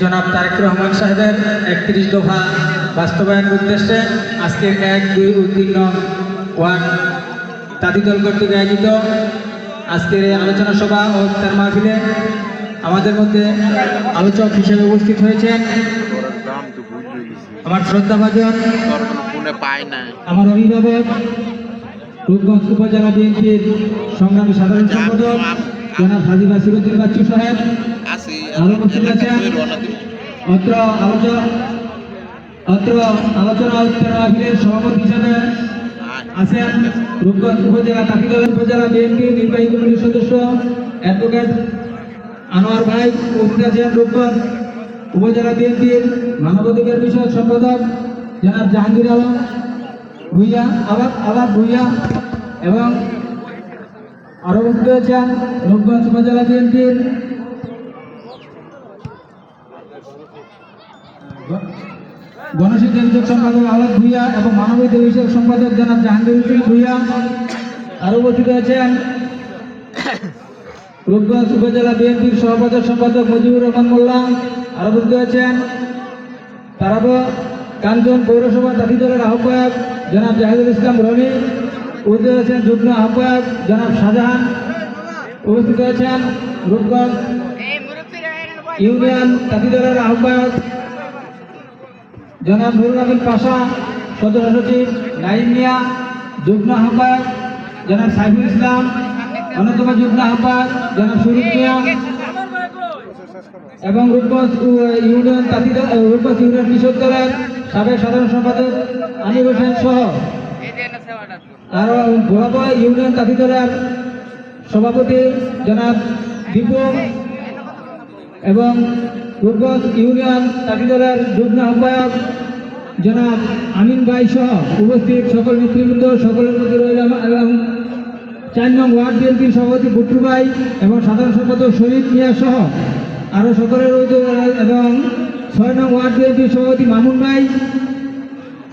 জনাব তারেক রহমান সাহেবের 31 দফা বাস্তবায়নের উদ্দেশ্যে আজকের 1-2 উত্তীর্ণ ওয়ান তাঁতি দল কর্তৃক আয়োজিত আজকের এই আলোচনা সভা ও ইফতার মাহফিলে আমাদের মধ্যে আলোচক হিসেবে উপস্থিত হয়েছেন আমার শ্রদ্ধাভাজন আমার অভিভাবক রূপগঞ্জ উপজেলা বিএনপির সংগ্রামী সাধারণ সম্পাদক জনাব হাজী বাসিরউদ্দিন বাচ্চু সাহেব আরো উপস্থিত আছেন। অত্র আলোচনা মাহফিলের সভাপতি হিসেবে আছেন রূপগঞ্জ উপজেলা তাঁতিদল উপজেলা বিএনপি নির্বাহী কমিটির সদস্য অ্যাডভোকেট আনোয়ার ভাই, উপস্থিত আছেন রূপগঞ্জ উপজেলা বিএনপির মানবাধিকার বিষয়ক সম্পাদক জনাব জাহাঙ্গীর আলম ভুইয়া আলাপ ভুইয়া এবং আরো উপস্থিত আছেন রূপগঞ্জ উপজেলা বিএনপির গণশিক্ষা বিষয়ক সম্পাদক আলাপ ভুইয়া এবং মানবাধিকার বিষয়ক সম্পাদক জনাব জাহাঙ্গীর উদ্দিন ভুইয়া। আরো উপস্থিত আছেন রূপগঞ্জ উপজেলা বিএনপির সহপ্রচার সম্পাদক মুজিবুর রহমান মোল্লা। আরো উপস্থিত আছেন তারাবো কাঞ্চন পৌরসভা তাঁতি দলের আহ্বায়ক জনাব জাহিদুল ইসলাম রনি। উপস্থিত আছেন যুগ্ম আহ্বায়ক জনাব শাহজাহান। উপস্থিত আছেন রূপগঞ্জ ইউনিয়ন তাঁতি দলের আহ্বায়ক জনাব নুরুল আমিন পাশা, সদস্য সচিব নাইম মিয়া, যুগ্ম আহ্বায়ক জনাব সাইফুল ইসলাম, অন্যতম যুগ্ম আহ্বায়ক জনাব সুরুপ মিয়া এবং রূপগঞ্জ ইউনিয়ন কৃষক দলের সাবেক সাধারণ সম্পাদক আনিব হোসেন সহ আরো ভোলাবয় ইউনিয়ন তাঁতি দলের সভাপতি জনাব দীপু এবং রূপগঞ্জ ইউনিয়ন তাঁতি দলের যুগ্ম আহ্বায়ক জনাব আমিন ভাই সহ উপস্থিত সকল নেতৃবৃন্দ, সকলের মধ্যে রইলাম এবং 4 নং ওয়ার্ড বিএনপির সভাপতি বুট্টু ভাই এবং সাধারণ সম্পাদক শরীফ মিয়া সহ আরো সকলের এবং 6 নং ওয়ার্ড বিএনপির সভাপতি মামুন ভাই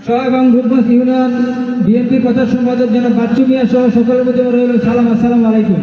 সহ এবং রূপগঞ্জ ইউনিয়ন বিএনপির প্রচার সম্পাদক জনাব বাচ্চু মিয়া সহ সকলের মধ্যে রইল সালাম। আসসালামু আলাইকুম।